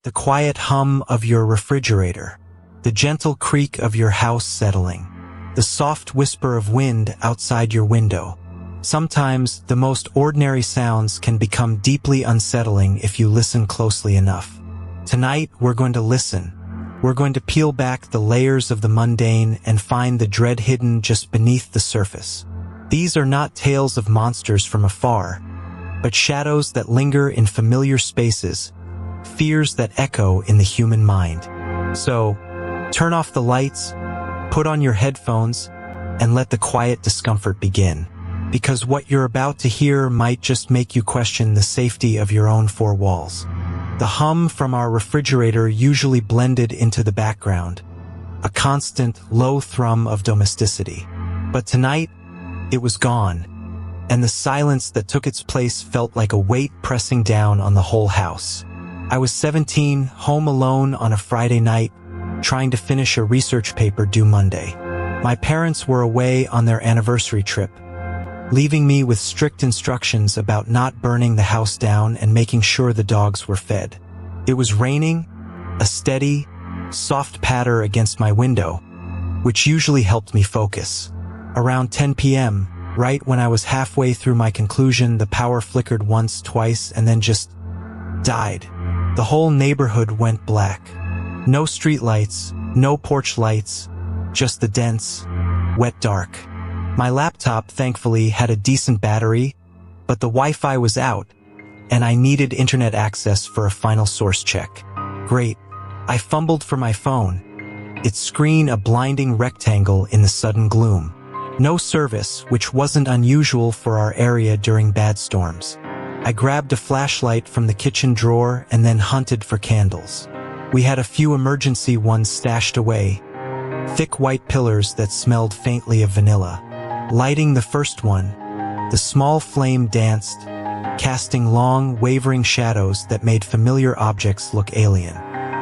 the quiet hum of your refrigerator, the gentle creak of your house settling, the soft whisper of wind outside your window. Sometimes the most ordinary sounds can become deeply unsettling if you listen closely enough. Tonight, we're going to listen. We're going to peel back the layers of the mundane and find the dread hidden just beneath the surface. These are not tales of monsters from afar, but shadows that linger in familiar spaces, fears that echo in the human mind. So, turn off the lights, put on your headphones, and let the quiet discomfort begin. Because what you're about to hear might just make you question the safety of your own four walls. The hum from our refrigerator usually blended into the background, a constant, low thrum of domesticity. But tonight, it was gone, and the silence that took its place felt like a weight pressing down on the whole house. I was 17, home alone on a Friday night, trying to finish a research paper due Monday. My parents were away on their anniversary trip, leaving me with strict instructions about not burning the house down and making sure the dogs were fed. It was raining, a steady, soft patter against my window, which usually helped me focus. Around 10 p.m., right when I was halfway through my conclusion, the power flickered once, twice, and then just died. The whole neighborhood went black. No streetlights, no porch lights, just the dense, wet dark. My laptop, thankfully, had a decent battery, but the Wi-Fi was out, and I needed internet access for a final source check. Great. I fumbled for my phone, its screen a blinding rectangle in the sudden gloom. No service, which wasn't unusual for our area during bad storms. I grabbed a flashlight from the kitchen drawer and then hunted for candles. We had a few emergency ones stashed away, thick white pillars that smelled faintly of vanilla. Lighting the first one, the small flame danced, casting long, wavering shadows that made familiar objects look alien.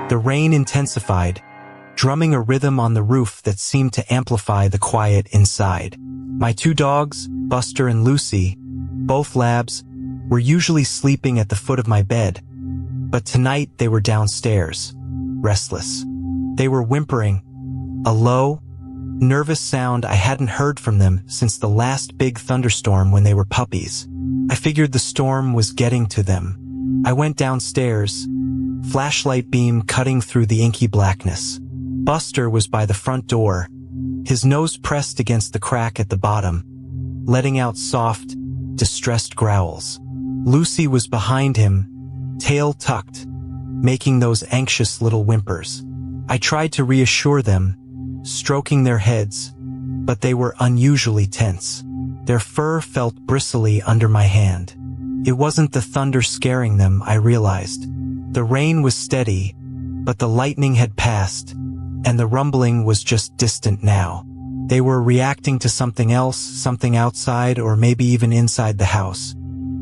The rain intensified, drumming a rhythm on the roof that seemed to amplify the quiet inside. My two dogs, Buster and Lucy, both labs, were usually sleeping at the foot of my bed, but tonight they were downstairs, restless. They were whimpering, a low, nervous sound I hadn't heard from them since the last big thunderstorm when they were puppies. I figured the storm was getting to them. I went downstairs, flashlight beam cutting through the inky blackness. Buster was by the front door, his nose pressed against the crack at the bottom, letting out soft, distressed growls. Lucy was behind him, tail tucked, making those anxious little whimpers. I tried to reassure them, stroking their heads, but they were unusually tense. Their fur felt bristly under my hand. It wasn't the thunder scaring them, I realized. The rain was steady, but the lightning had passed, and the rumbling was just distant now. They were reacting to something else, something outside or maybe even inside the house.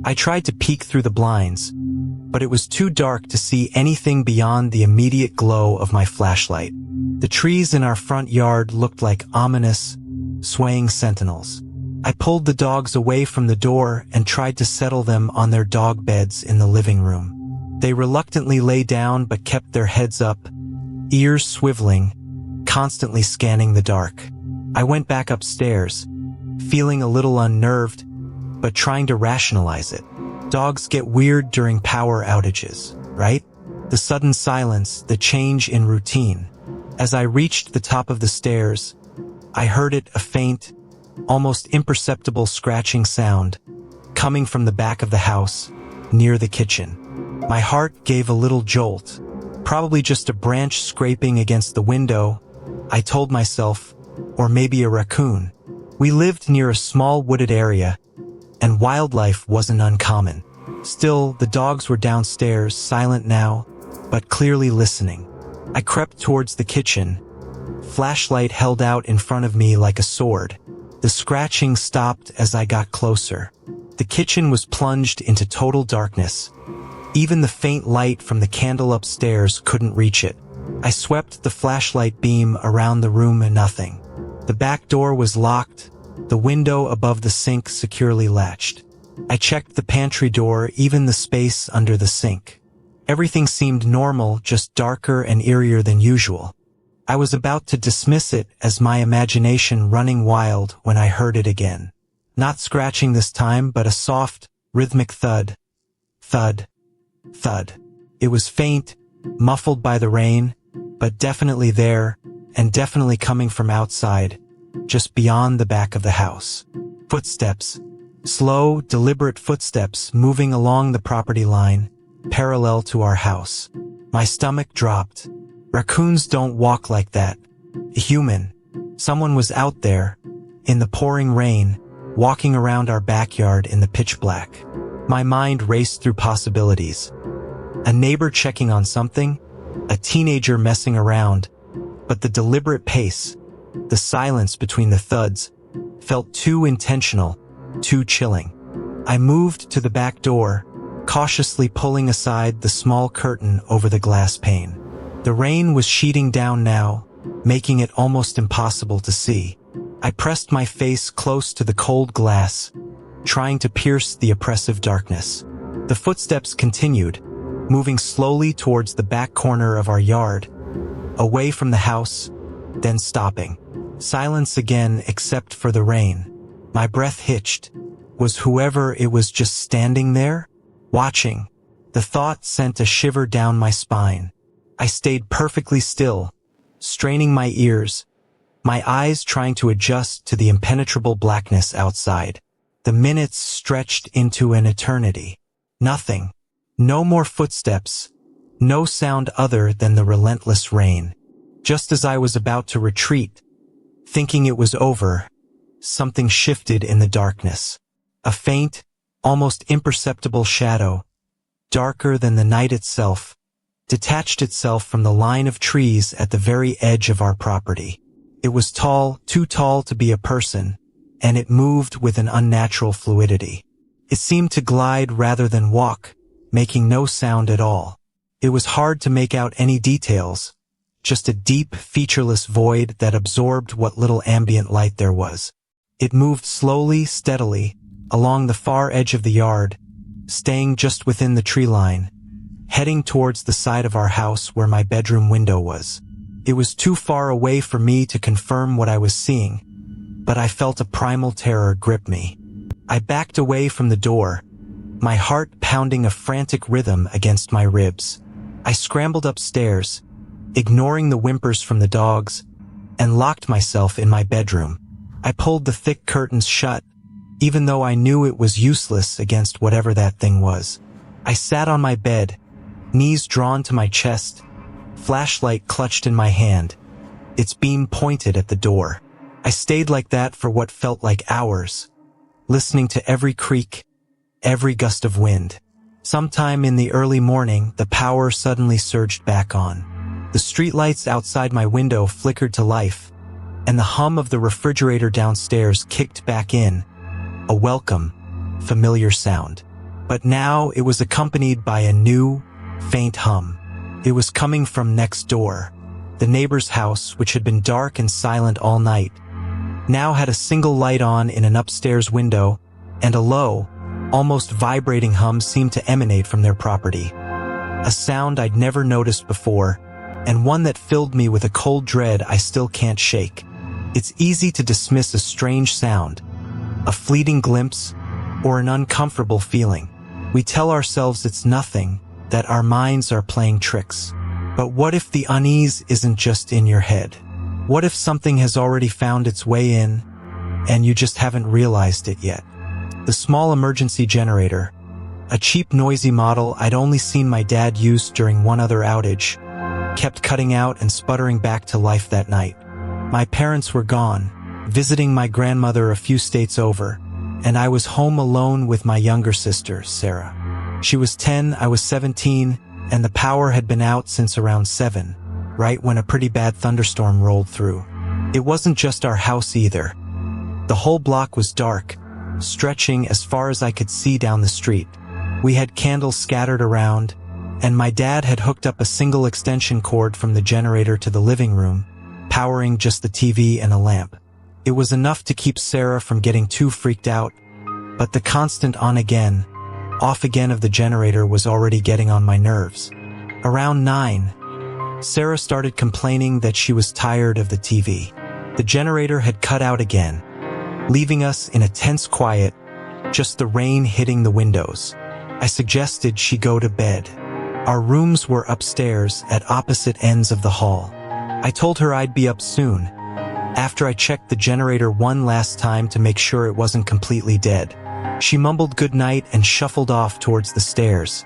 I tried to peek through the blinds, but it was too dark to see anything beyond the immediate glow of my flashlight. The trees in our front yard looked like ominous, swaying sentinels. I pulled the dogs away from the door and tried to settle them on their dog beds in the living room. They reluctantly lay down but kept their heads up, ears swiveling, constantly scanning the dark. I went back upstairs, feeling a little unnerved, but trying to rationalize it. Dogs get weird during power outages, right? The sudden silence, the change in routine. As I reached the top of the stairs, I heard it, a faint, almost imperceptible scratching sound, coming from the back of the house, near the kitchen. My heart gave a little jolt, probably just a branch scraping against the window, I told myself, or maybe a raccoon. We lived near a small wooded area, and wildlife wasn't uncommon. Still, the dogs were downstairs, silent now, but clearly listening. I crept towards the kitchen, flashlight held out in front of me like a sword. The scratching stopped as I got closer. The kitchen was plunged into total darkness. Even the faint light from the candle upstairs couldn't reach it. I swept the flashlight beam around the room and nothing. The back door was locked, the window above the sink securely latched. I checked the pantry door, even the space under the sink. Everything seemed normal, just darker and eerier than usual. I was about to dismiss it as my imagination running wild when I heard it again. Not scratching this time, but a soft, rhythmic thud. Thud. Thud. It was faint, muffled by the rain, but definitely there, and definitely coming from outside, just beyond the back of the house. Footsteps. Slow, deliberate footsteps moving along the property line, parallel to our house. My stomach dropped. Raccoons don't walk like that. A human. Someone was out there, in the pouring rain, walking around our backyard in the pitch black. My mind raced through possibilities. A neighbor checking on something, a teenager messing around, but the deliberate pace, the silence between the thuds, felt too intentional, too chilling. I moved to the back door, cautiously pulling aside the small curtain over the glass pane. The rain was sheeting down now, making it almost impossible to see. I pressed my face close to the cold glass, trying to pierce the oppressive darkness. The footsteps continued, moving slowly towards the back corner of our yard, away from the house, then stopping. Silence again except for the rain. My breath hitched. Was whoever it was just standing there? Watching. The thought sent a shiver down my spine. I stayed perfectly still, straining my ears, my eyes trying to adjust to the impenetrable blackness outside. The minutes stretched into an eternity. Nothing. No more footsteps. No sound other than the relentless rain. Just as I was about to retreat, thinking it was over, something shifted in the darkness. A faint, almost imperceptible shadow, darker than the night itself, detached itself from the line of trees at the very edge of our property. It was tall, too tall to be a person, and it moved with an unnatural fluidity. It seemed to glide rather than walk, making no sound at all. It was hard to make out any details, just a deep, featureless void that absorbed what little ambient light there was. It moved slowly, steadily, along the far edge of the yard, staying just within the tree line, heading towards the side of our house where my bedroom window was. It was too far away for me to confirm what I was seeing, but I felt a primal terror grip me. I backed away from the door, my heart pounding a frantic rhythm against my ribs. I scrambled upstairs, ignoring the whimpers from the dogs, and locked myself in my bedroom. I pulled the thick curtains shut, even though I knew it was useless against whatever that thing was. I sat on my bed, knees drawn to my chest, flashlight clutched in my hand, its beam pointed at the door. I stayed like that for what felt like hours, listening to every creak, every gust of wind. Sometime in the early morning, the power suddenly surged back on. The streetlights outside my window flickered to life, and the hum of the refrigerator downstairs kicked back in, a welcome, familiar sound. But now it was accompanied by a new, faint hum. It was coming from next door. The neighbor's house, which had been dark and silent all night, now had a single light on in an upstairs window, and a low, almost vibrating hum seemed to emanate from their property. A sound I'd never noticed before, and one that filled me with a cold dread I still can't shake. It's easy to dismiss a strange sound, a fleeting glimpse, or an uncomfortable feeling. We tell ourselves it's nothing, that our minds are playing tricks. But what if the unease isn't just in your head? What if something has already found its way in, and you just haven't realized it yet? The small emergency generator, a cheap noisy model I'd only seen my dad use during one other outage, kept cutting out and sputtering back to life that night. My parents were gone, visiting my grandmother a few states over, and I was home alone with my younger sister, Sarah. She was 10, I was 17, and the power had been out since around 7, right when a pretty bad thunderstorm rolled through. It wasn't just our house either. The whole block was dark, stretching as far as I could see down the street. We had candles scattered around, and my dad had hooked up a single extension cord from the generator to the living room, powering just the TV and a lamp. It was enough to keep Sarah from getting too freaked out, but the constant on again, off again of the generator was already getting on my nerves. Around 9, Sarah started complaining that she was tired of the TV. The generator had cut out again, leaving us in a tense quiet, just the rain hitting the windows. I suggested she go to bed. Our rooms were upstairs at opposite ends of the hall. I told her I'd be up soon, after I checked the generator one last time to make sure it wasn't completely dead. She mumbled goodnight and shuffled off towards the stairs,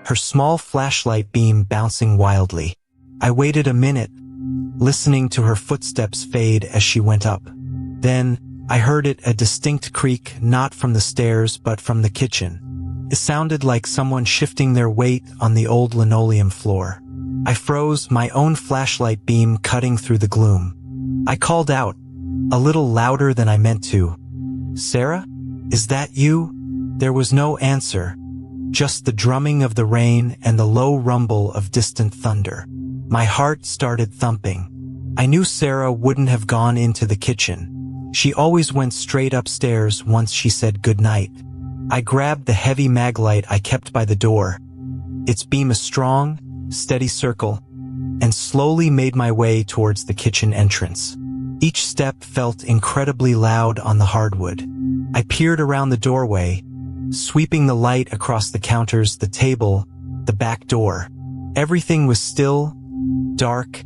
her small flashlight beam bouncing wildly. I waited a minute, listening to her footsteps fade as she went up. Then, I heard a distinct creak, not from the stairs but from the kitchen. It sounded like someone shifting their weight on the old linoleum floor. I froze, my own flashlight beam cutting through the gloom. I called out, a little louder than I meant to. "Sarah? Is that you?" There was no answer, just the drumming of the rain and the low rumble of distant thunder. My heart started thumping. I knew Sarah wouldn't have gone into the kitchen. She always went straight upstairs once she said goodnight. I grabbed the heavy mag light I kept by the door, its beam a strong, steady circle, and slowly made my way towards the kitchen entrance. Each step felt incredibly loud on the hardwood. I peered around the doorway, sweeping the light across the counters, the table, the back door. Everything was still, dark,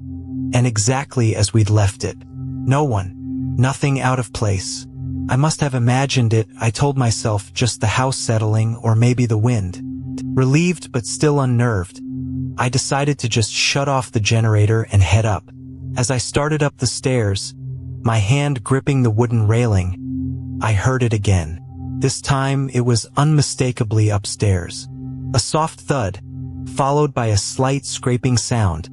and exactly as we'd left it. No one, nothing out of place. I must have imagined it, I told myself, just the house settling or maybe the wind. Relieved but still unnerved, I decided to just shut off the generator and head up. As I started up the stairs, my hand gripping the wooden railing, I heard it again. This time it was unmistakably upstairs. A soft thud, followed by a slight scraping sound,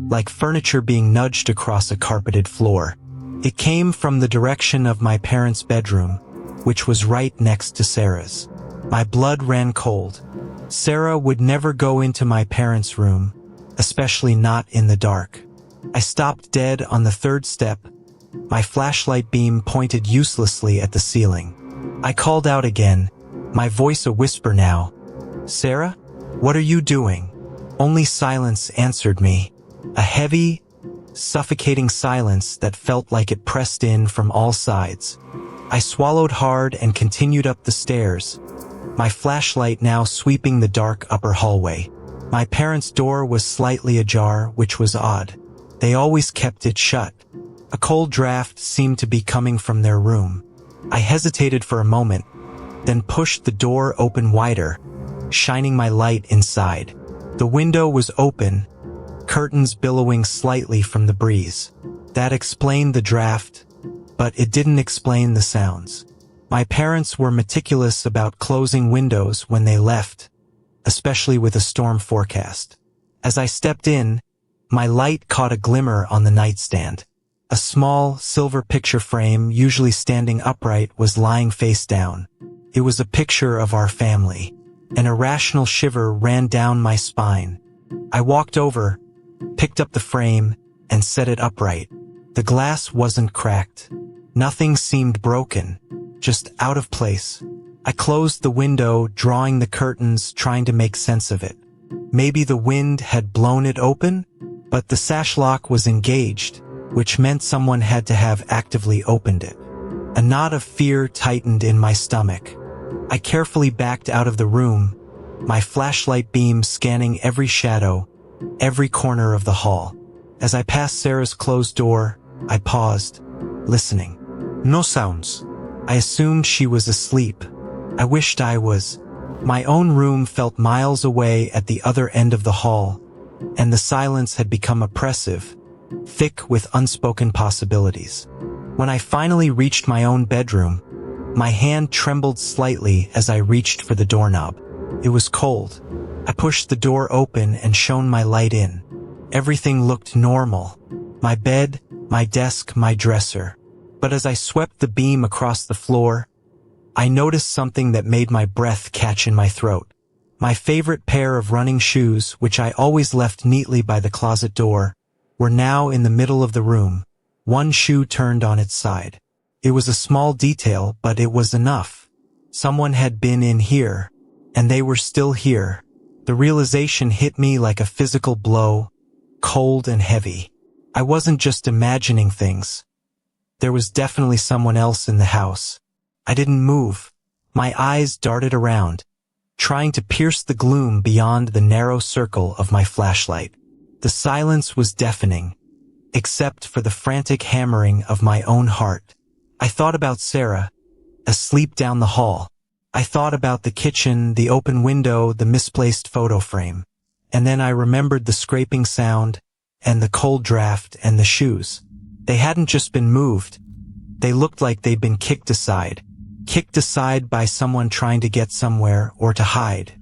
like furniture being nudged across a carpeted floor. It came from the direction of my parents' bedroom, which was right next to Sarah's. My blood ran cold. Sarah would never go into my parents' room, especially not in the dark. I stopped dead on the third step, my flashlight beam pointed uselessly at the ceiling. I called out again, my voice a whisper now. "Sarah? What are you doing?" Only silence answered me. A heavy, suffocating silence that felt like it pressed in from all sides. I swallowed hard and continued up the stairs, my flashlight now sweeping the dark upper hallway. My parents' door was slightly ajar, which was odd. They always kept it shut. A cold draft seemed to be coming from their room. I hesitated for a moment, then pushed the door open wider, shining my light inside. The window was open, curtains billowing slightly from the breeze. That explained the draft, but it didn't explain the sounds. My parents were meticulous about closing windows when they left, especially with a storm forecast. As I stepped in, my light caught a glimmer on the nightstand. A small, silver picture frame, usually standing upright, was lying face down. It was a picture of our family. An irrational shiver ran down my spine. I walked over, picked up the frame, and set it upright. The glass wasn't cracked. Nothing seemed broken, just out of place. I closed the window, drawing the curtains, trying to make sense of it. Maybe the wind had blown it open, but the sash lock was engaged, which meant someone had to have actively opened it. A knot of fear tightened in my stomach. I carefully backed out of the room, my flashlight beam scanning every shadow, every corner of the hall. As I passed Sarah's closed door, I paused, listening. No sounds. I assumed she was asleep. I wished I was. My own room felt miles away at the other end of the hall, and the silence had become oppressive, thick with unspoken possibilities. When I finally reached my own bedroom, my hand trembled slightly as I reached for the doorknob. It was cold. I pushed the door open and shone my light in. Everything looked normal. My bed, my desk, my dresser. But as I swept the beam across the floor, I noticed something that made my breath catch in my throat. My favorite pair of running shoes, which I always left neatly by the closet door, were now in the middle of the room, one shoe turned on its side. It was a small detail, but it was enough. Someone had been in here, and they were still here, The realization hit me like a physical blow, cold and heavy. I wasn't just imagining things. There was definitely someone else in the house. I didn't move. My eyes darted around, trying to pierce the gloom beyond the narrow circle of my flashlight. The silence was deafening, except for the frantic hammering of my own heart. I thought about Sarah, asleep down the hall. I thought about the kitchen, the open window, the misplaced photo frame. And then I remembered the scraping sound, and the cold draft, and the shoes. They hadn't just been moved. They looked like they'd been kicked aside by someone trying to get somewhere or to hide.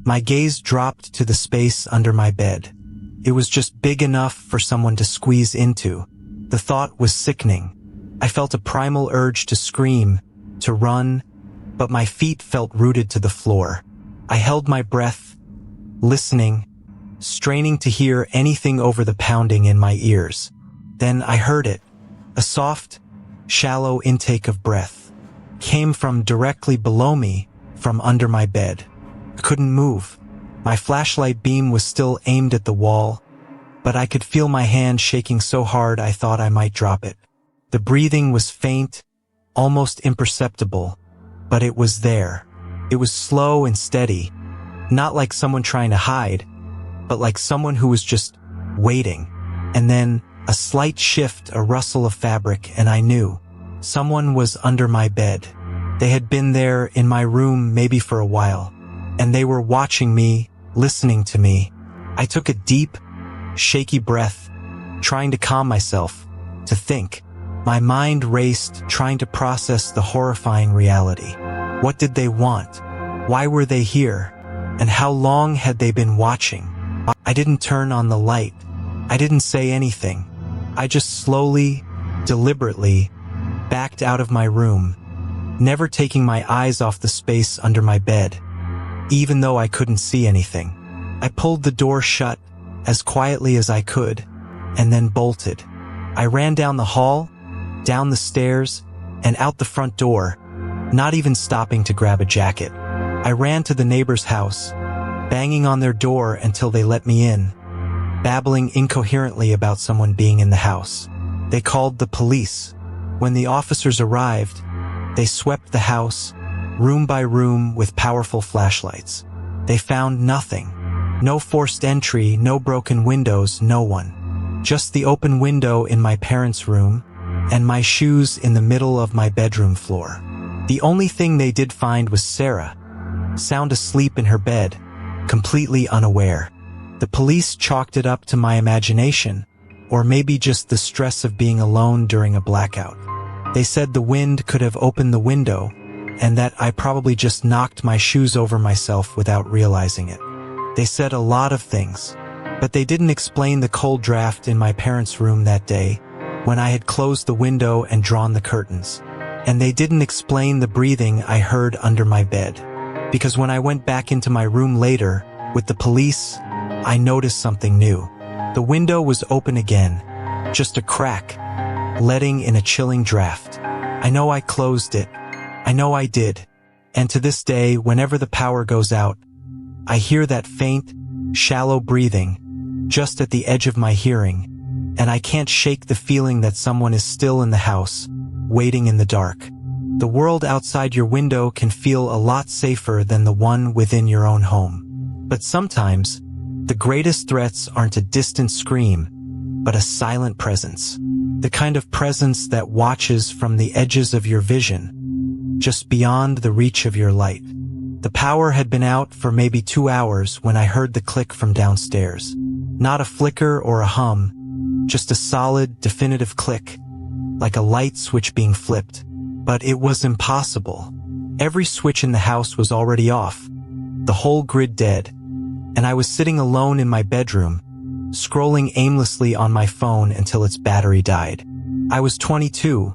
My gaze dropped to the space under my bed. It was just big enough for someone to squeeze into. The thought was sickening. I felt a primal urge to scream, to run, but my feet felt rooted to the floor. I held my breath, listening, straining to hear anything over the pounding in my ears. Then I heard it. A soft, shallow intake of breath came from directly below me, from under my bed. I couldn't move. My flashlight beam was still aimed at the wall, but I could feel my hand shaking so hard I thought I might drop it. The breathing was faint, almost imperceptible, but it was there. It was slow and steady, not like someone trying to hide, but like someone who was just waiting. And then a slight shift, a rustle of fabric, and I knew. Someone was under my bed. They had been there in my room maybe for a while, and they were watching me, listening to me. I took a deep, shaky breath, trying to calm myself, to think. My mind raced, trying to process the horrifying reality. What did they want? Why were they here? And how long had they been watching? I didn't turn on the light. I didn't say anything. I just slowly, deliberately, backed out of my room, never taking my eyes off the space under my bed, even though I couldn't see anything. I pulled the door shut as quietly as I could, and then bolted. I ran down the hall, down the stairs, and out the front door, not even stopping to grab a jacket. I ran to the neighbor's house, banging on their door until they let me in, babbling incoherently about someone being in the house. They called the police. When the officers arrived, they swept the house, room by room, with powerful flashlights. They found nothing. No forced entry, no broken windows, no one. Just the open window in my parents' room, and my shoes in the middle of my bedroom floor. The only thing they did find was Sarah, sound asleep in her bed, completely unaware. The police chalked it up to my imagination, or maybe just the stress of being alone during a blackout. They said the wind could have opened the window, and that I probably just knocked my shoes over myself without realizing it. They said a lot of things, but they didn't explain the cold draft in my parents' room that day, when I had closed the window and drawn the curtains. And they didn't explain the breathing I heard under my bed. Because when I went back into my room later, with the police, I noticed something new. The window was open again, just a crack, letting in a chilling draft. I know I closed it. I know I did. And to this day, whenever the power goes out, I hear that faint, shallow breathing, just at the edge of my hearing, and I can't shake the feeling that someone is still in the house, waiting in the dark. The world outside your window can feel a lot safer than the one within your own home. But sometimes, the greatest threats aren't a distant scream, but a silent presence. The kind of presence that watches from the edges of your vision, just beyond the reach of your light. The power had been out for maybe 2 hours when I heard the click from downstairs. Not a flicker or a hum, just a solid, definitive click, like a light switch being flipped. But it was impossible. Every switch in the house was already off, the whole grid dead, and I was sitting alone in my bedroom, scrolling aimlessly on my phone until its battery died. I was 22,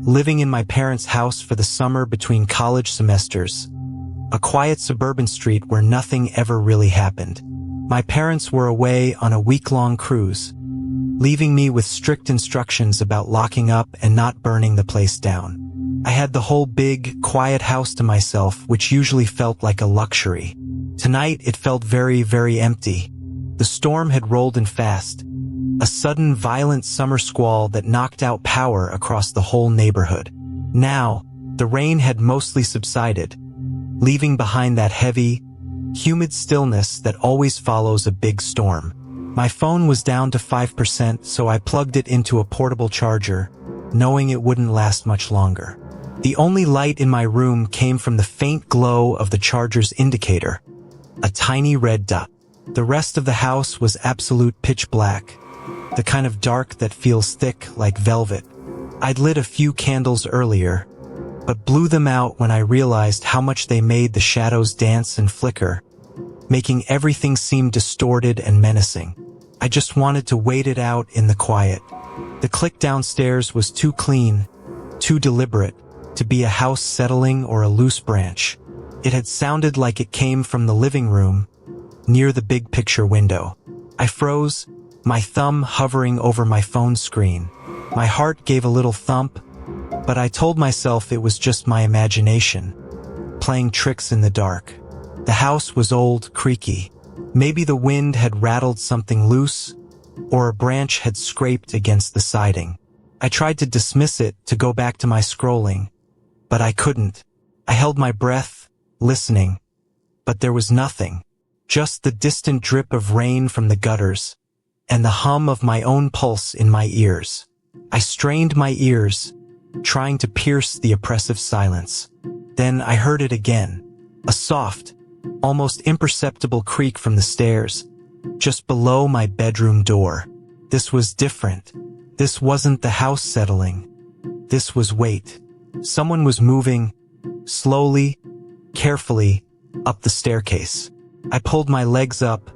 living in my parents' house for the summer between college semesters, a quiet suburban street where nothing ever really happened. My parents were away on a week-long cruise, leaving me with strict instructions about locking up and not burning the place down. I had the whole big, quiet house to myself, which usually felt like a luxury. Tonight it felt very, very empty. The storm had rolled in fast, a sudden violent summer squall that knocked out power across the whole neighborhood. Now, the rain had mostly subsided, leaving behind that heavy, humid stillness that always follows a big storm. My phone was down to 5%, so I plugged it into a portable charger, knowing it wouldn't last much longer. The only light in my room came from the faint glow of the charger's indicator, a tiny red dot. The rest of the house was absolute pitch black, the kind of dark that feels thick like velvet. I'd lit a few candles earlier, but blew them out when I realized how much they made the shadows dance and flicker, making everything seem distorted and menacing. I just wanted to wait it out in the quiet. The click downstairs was too clean, too deliberate, to be a house settling or a loose branch. It had sounded like it came from the living room, near the big picture window. I froze, my thumb hovering over my phone screen. My heart gave a little thump, but I told myself it was just my imagination, playing tricks in the dark. The house was old, creaky. Maybe the wind had rattled something loose, or a branch had scraped against the siding. I tried to dismiss it, to go back to my scrolling, but I couldn't. I held my breath, listening, but there was nothing. Just the distant drip of rain from the gutters, and the hum of my own pulse in my ears. I strained my ears, trying to pierce the oppressive silence. Then I heard it again, a soft, almost imperceptible creak from the stairs, just below my bedroom door. This was different. This wasn't the house settling. This was weight. Someone was moving, slowly, carefully, up the staircase. I pulled my legs up,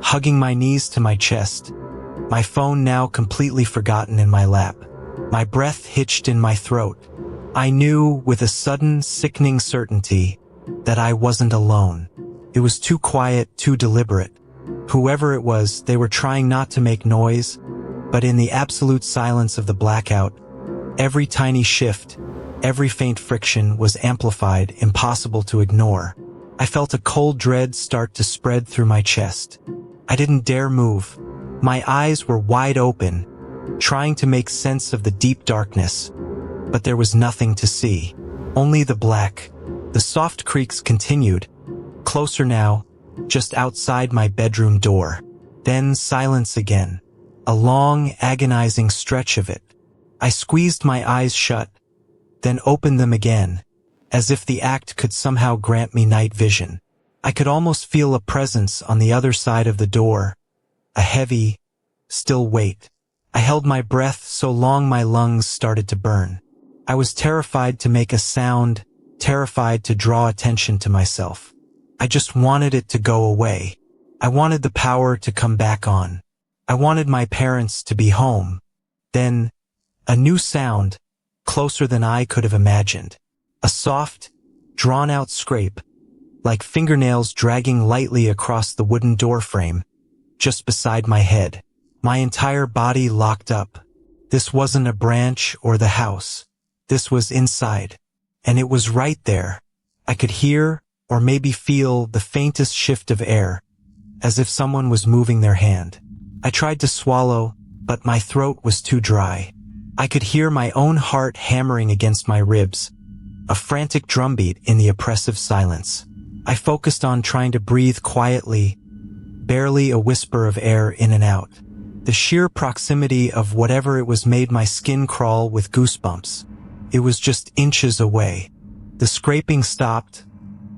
hugging my knees to my chest, my phone now completely forgotten in my lap. My breath hitched in my throat. I knew with a sudden, sickening certainty that I wasn't alone. It was too quiet, too deliberate. Whoever it was, they were trying not to make noise, but in the absolute silence of the blackout, every tiny shift, every faint friction was amplified, impossible to ignore. I felt a cold dread start to spread through my chest. I didn't dare move. My eyes were wide open, trying to make sense of the deep darkness, but there was nothing to see. Only the black. The soft creaks continued, closer now, just outside my bedroom door. Then silence again. A long, agonizing stretch of it. I squeezed my eyes shut, then opened them again, as if the act could somehow grant me night vision. I could almost feel a presence on the other side of the door, a heavy, still weight. I held my breath so long my lungs started to burn. I was terrified to make a sound, terrified to draw attention to myself. I just wanted it to go away. I wanted the power to come back on. I wanted my parents to be home. Then, a new sound, closer than I could have imagined. A soft, drawn-out scrape, like fingernails dragging lightly across the wooden doorframe, just beside my head. My entire body locked up. This wasn't a branch or the house. This was inside. And it was right there. I could hear, or maybe feel, the faintest shift of air, as if someone was moving their hand. I tried to swallow, but my throat was too dry. I could hear my own heart hammering against my ribs, a frantic drumbeat in the oppressive silence. I focused on trying to breathe quietly, barely a whisper of air in and out. The sheer proximity of whatever it was made my skin crawl with goosebumps. It was just inches away. The scraping stopped,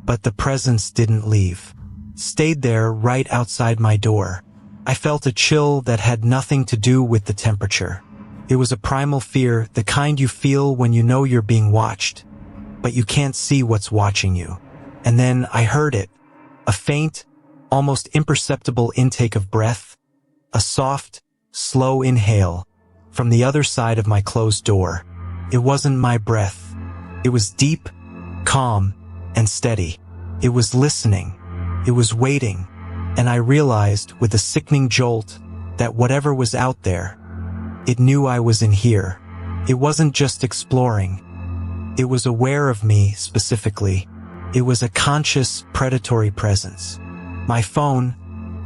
but the presence didn't leave. Stayed there right outside my door. I felt a chill that had nothing to do with the temperature. It was a primal fear, the kind you feel when you know you're being watched, but you can't see what's watching you. And then I heard it. A faint, almost imperceptible intake of breath. A soft, slow inhale from the other side of my closed door. It wasn't my breath. It was deep, calm, and steady. It was listening. It was waiting. And I realized with a sickening jolt that whatever was out there, it knew I was in here. It wasn't just exploring. It was aware of me specifically. It was a conscious, predatory presence. My phone,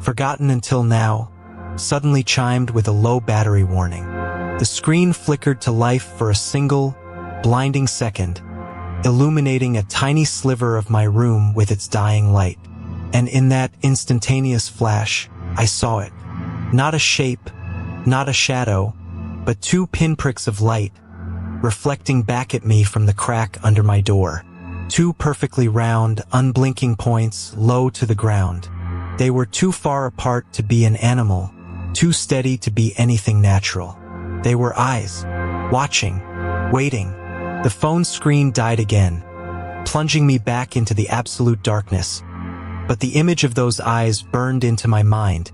forgotten until now, suddenly chimed with a low battery warning. The screen flickered to life for a single, blinding second, illuminating a tiny sliver of my room with its dying light. And in that instantaneous flash, I saw it. Not a shape, not a shadow, but two pinpricks of light, reflecting back at me from the crack under my door. Two perfectly round, unblinking points low to the ground. They were too far apart to be an animal, too steady to be anything natural. They were eyes, watching, waiting. The phone screen died again, plunging me back into the absolute darkness. But the image of those eyes burned into my mind,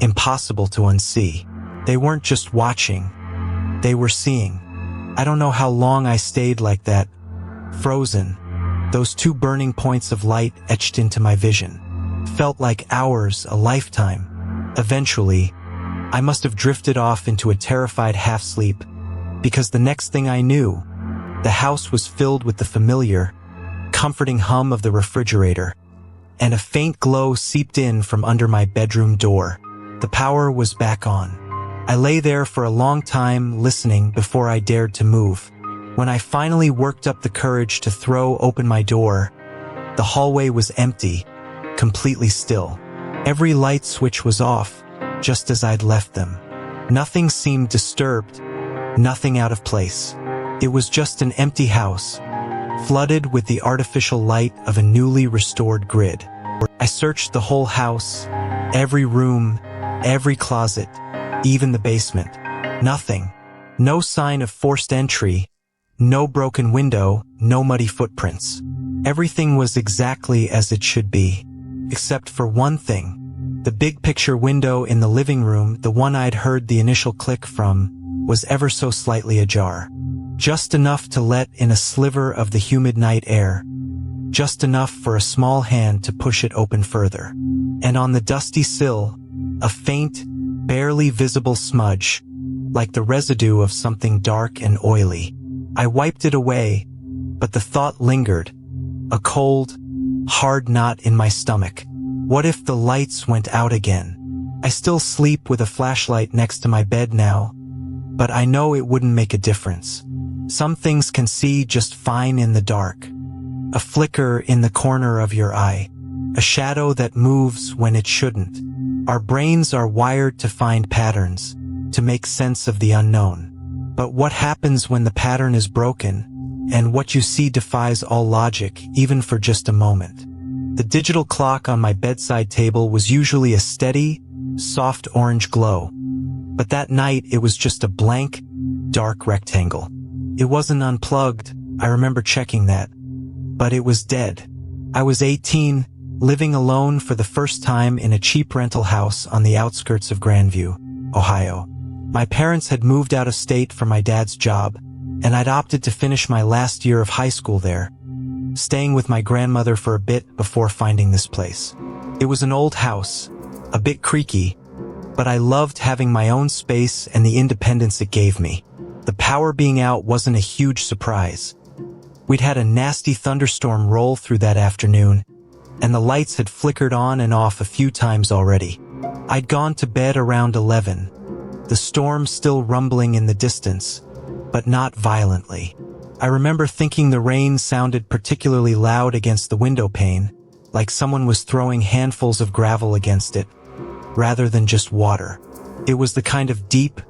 impossible to unsee. They weren't just watching, they were seeing. I don't know how long I stayed like that, frozen. Those two burning points of light etched into my vision. Felt like hours, a lifetime. Eventually, I must have drifted off into a terrified half-sleep, because the next thing I knew, the house was filled with the familiar, comforting hum of the refrigerator, and a faint glow seeped in from under my bedroom door. The power was back on. I lay there for a long time listening before I dared to move. When I finally worked up the courage to throw open my door, the hallway was empty, completely still. Every light switch was off, just as I'd left them. Nothing seemed disturbed, nothing out of place. It was just an empty house, flooded with the artificial light of a newly restored grid. I searched the whole house, every room, every closet, even the basement. Nothing. No sign of forced entry, no broken window, no muddy footprints. Everything was exactly as it should be, except for one thing. The big picture window in the living room, the one I'd heard the initial click from, was ever so slightly ajar. Just enough to let in a sliver of the humid night air. Just enough for a small hand to push it open further. And on the dusty sill, a faint, barely visible smudge, like the residue of something dark and oily. I wiped it away, but the thought lingered, a cold, hard knot in my stomach. What if the lights went out again? I still sleep with a flashlight next to my bed now, but I know it wouldn't make a difference. Some things can see just fine in the dark. A flicker in the corner of your eye. A shadow that moves when it shouldn't. Our brains are wired to find patterns, to make sense of the unknown. But what happens when the pattern is broken, and what you see defies all logic, even for just a moment? The digital clock on my bedside table was usually a steady, soft orange glow. But that night it was just a blank, dark rectangle. It wasn't unplugged, I remember checking that. But it was dead. I was 18, living alone for the first time in a cheap rental house on the outskirts of Grandview, Ohio. My parents had moved out of state for my dad's job, and I'd opted to finish my last year of high school there, staying with my grandmother for a bit before finding this place. It was an old house, a bit creaky, but I loved having my own space and the independence it gave me. The power being out wasn't a huge surprise. We'd had a nasty thunderstorm roll through that afternoon, and the lights had flickered on and off a few times already. I'd gone to bed around 11, the storm still rumbling in the distance, but not violently. I remember thinking the rain sounded particularly loud against the window pane, like someone was throwing handfuls of gravel against it, rather than just water. It was the kind of deep,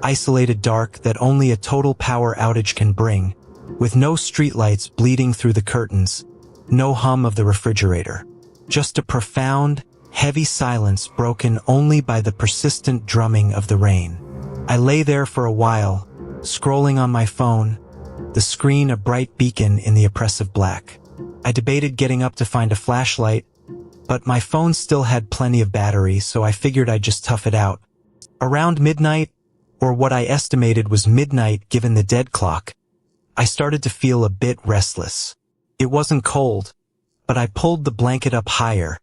isolated dark that only a total power outage can bring, with no streetlights bleeding through the curtains, no hum of the refrigerator. Just a profound, heavy silence broken only by the persistent drumming of the rain. I lay there for a while, scrolling on my phone, the screen a bright beacon in the oppressive black. I debated getting up to find a flashlight, but my phone still had plenty of battery, so I figured I'd just tough it out. Around midnight, or what I estimated was midnight given the dead clock, I started to feel a bit restless. It wasn't cold, but I pulled the blanket up higher,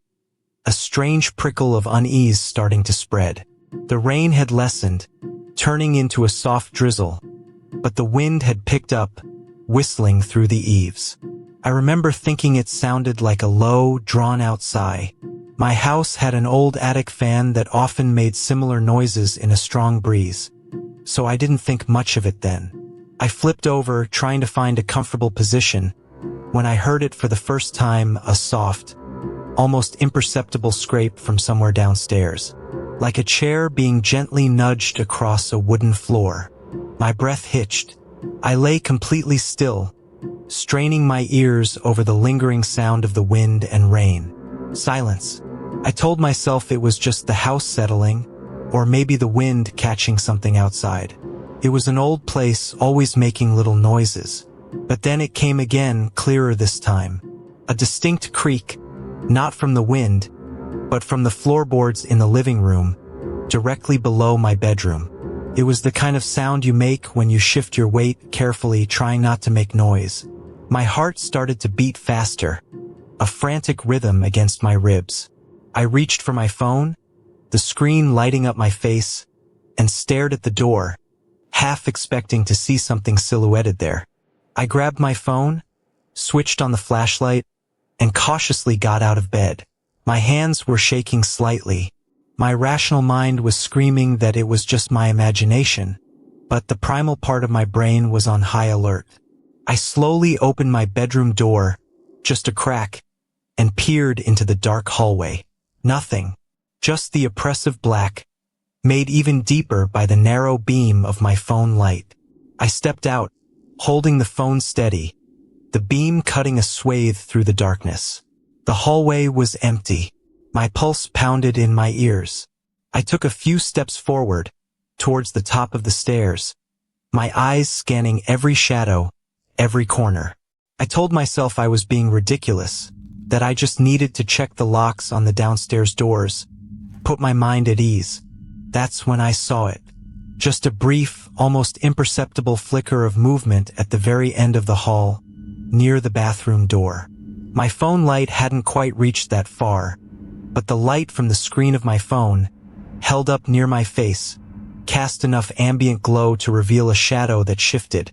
a strange prickle of unease starting to spread. The rain had lessened, turning into a soft drizzle, but the wind had picked up, whistling through the eaves. I remember thinking it sounded like a low, drawn-out sigh, My house had an old attic fan that often made similar noises in a strong breeze, so I didn't think much of it then. I flipped over, trying to find a comfortable position, when I heard it for the first time, a soft, almost imperceptible scrape from somewhere downstairs, like a chair being gently nudged across a wooden floor. My breath hitched. I lay completely still, straining my ears over the lingering sound of the wind and rain. Silence. I told myself it was just the house settling, or maybe the wind catching something outside. It was an old place, always making little noises. But then it came again, clearer this time. A distinct creak, not from the wind, but from the floorboards in the living room, directly below my bedroom. It was the kind of sound you make when you shift your weight carefully, trying not to make noise. My heart started to beat faster, a frantic rhythm against my ribs. I reached for my phone, the screen lighting up my face, and stared at the door, half expecting to see something silhouetted there. I grabbed my phone, switched on the flashlight, and cautiously got out of bed. My hands were shaking slightly. My rational mind was screaming that it was just my imagination, but the primal part of my brain was on high alert. I slowly opened my bedroom door, just a crack, and peered into the dark hallway. Nothing, just the oppressive black, made even deeper by the narrow beam of my phone light. I stepped out, holding the phone steady, the beam cutting a swathe through the darkness. The hallway was empty. My pulse pounded in my ears. I took a few steps forward, towards the top of the stairs, my eyes scanning every shadow, every corner. I told myself I was being ridiculous, that I just needed to check the locks on the downstairs doors, put my mind at ease. That's when I saw it. Just a brief, almost imperceptible flicker of movement at the very end of the hall, near the bathroom door. My phone light hadn't quite reached that far, but the light from the screen of my phone, held up near my face, cast enough ambient glow to reveal a shadow that shifted,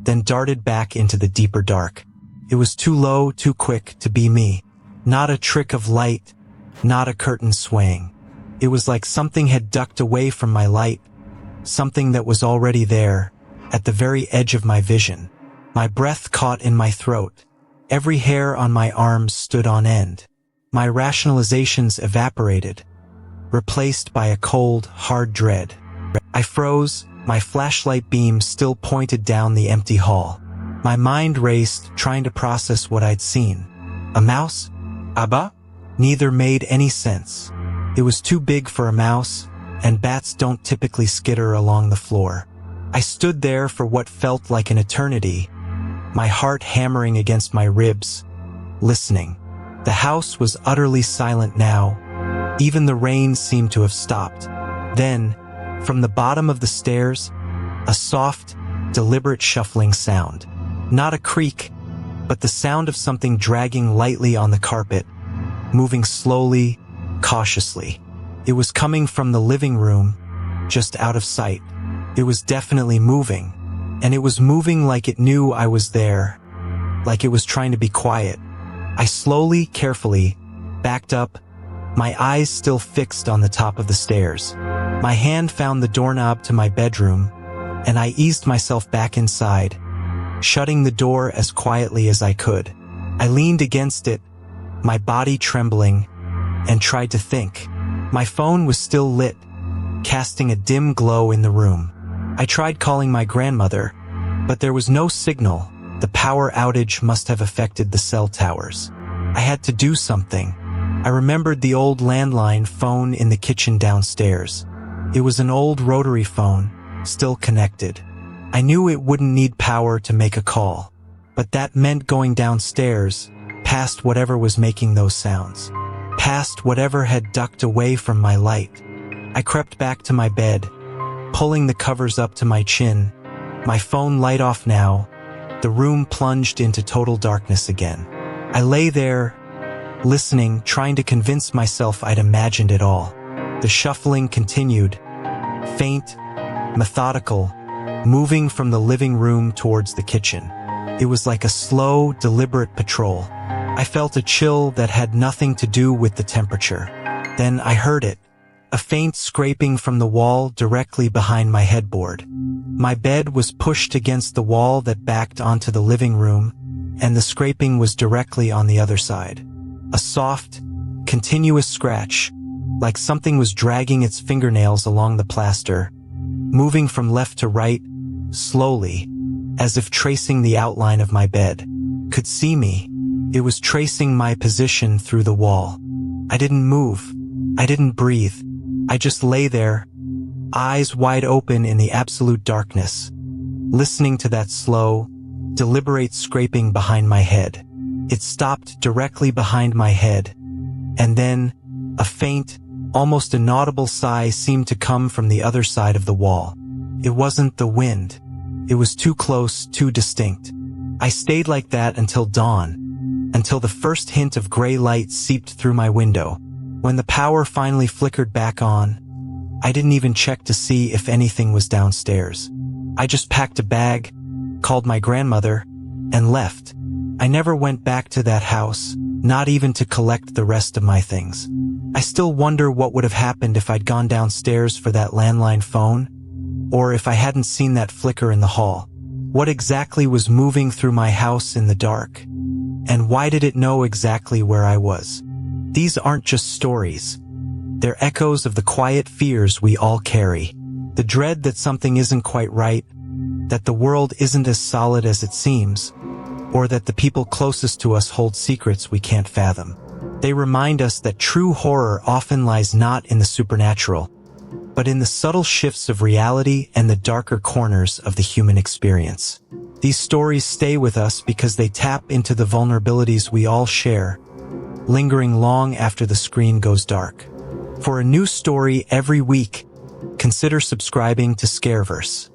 then darted back into the deeper dark. It was too low, too quick to be me. Not a trick of light, not a curtain swaying. It was like something had ducked away from my light, something that was already there, at the very edge of my vision. My breath caught in my throat. Every hair on my arms stood on end. My rationalizations evaporated, replaced by a cold, hard dread. I froze, my flashlight beam still pointed down the empty hall. My mind raced, trying to process what I'd seen. A mouse? Abba? Neither made any sense. It was too big for a mouse, and bats don't typically skitter along the floor. I stood there for what felt like an eternity, my heart hammering against my ribs, listening. The house was utterly silent now. Even the rain seemed to have stopped. Then, from the bottom of the stairs, a soft, deliberate shuffling sound. Not a creak, but the sound of something dragging lightly on the carpet, moving slowly, cautiously. It was coming from the living room, just out of sight. It was definitely moving, and it was moving like it knew I was there, like it was trying to be quiet. I slowly, carefully, backed up, my eyes still fixed on the top of the stairs. My hand found the doorknob to my bedroom, and I eased myself back inside, shutting the door as quietly as I could. I leaned against it, my body trembling, and tried to think. My phone was still lit, casting a dim glow in the room. I tried calling my grandmother, but there was no signal. The power outage must have affected the cell towers. I had to do something. I remembered the old landline phone in the kitchen downstairs. It was an old rotary phone, still connected. I knew it wouldn't need power to make a call, but that meant going downstairs, past whatever was making those sounds, past whatever had ducked away from my light. I crept back to my bed, pulling the covers up to my chin, my phone light off now. The room plunged into total darkness again. I lay there, listening, trying to convince myself I'd imagined it all. The shuffling continued, faint, methodical, moving from the living room towards the kitchen. It was like a slow, deliberate patrol. I felt a chill that had nothing to do with the temperature. Then I heard it, a faint scraping from the wall directly behind my headboard. My bed was pushed against the wall that backed onto the living room, and the scraping was directly on the other side. A soft, continuous scratch, like something was dragging its fingernails along the plaster, moving from left to right, slowly, as if tracing the outline of my bed. Could see me. It was tracing my position through the wall. I didn't move. I didn't breathe. I just lay there, eyes wide open in the absolute darkness, listening to that slow, deliberate scraping behind my head. It stopped directly behind my head, and then a faint, almost inaudible sigh seemed to come from the other side of the wall. It wasn't the wind. It was too close, too distinct. I stayed like that until dawn, until the first hint of gray light seeped through my window. When the power finally flickered back on, I didn't even check to see if anything was downstairs. I just packed a bag, called my grandmother, and left. I never went back to that house, not even to collect the rest of my things. I still wonder what would have happened if I'd gone downstairs for that landline phone, or if I hadn't seen that flicker in the hall. What exactly was moving through my house in the dark? And why did it know exactly where I was? These aren't just stories. They're echoes of the quiet fears we all carry. The dread that something isn't quite right, that the world isn't as solid as it seems, or that the people closest to us hold secrets we can't fathom. They remind us that true horror often lies not in the supernatural, but in the subtle shifts of reality and the darker corners of the human experience. These stories stay with us because they tap into the vulnerabilities we all share, lingering long after the screen goes dark. For a new story every week, consider subscribing to Scareverse.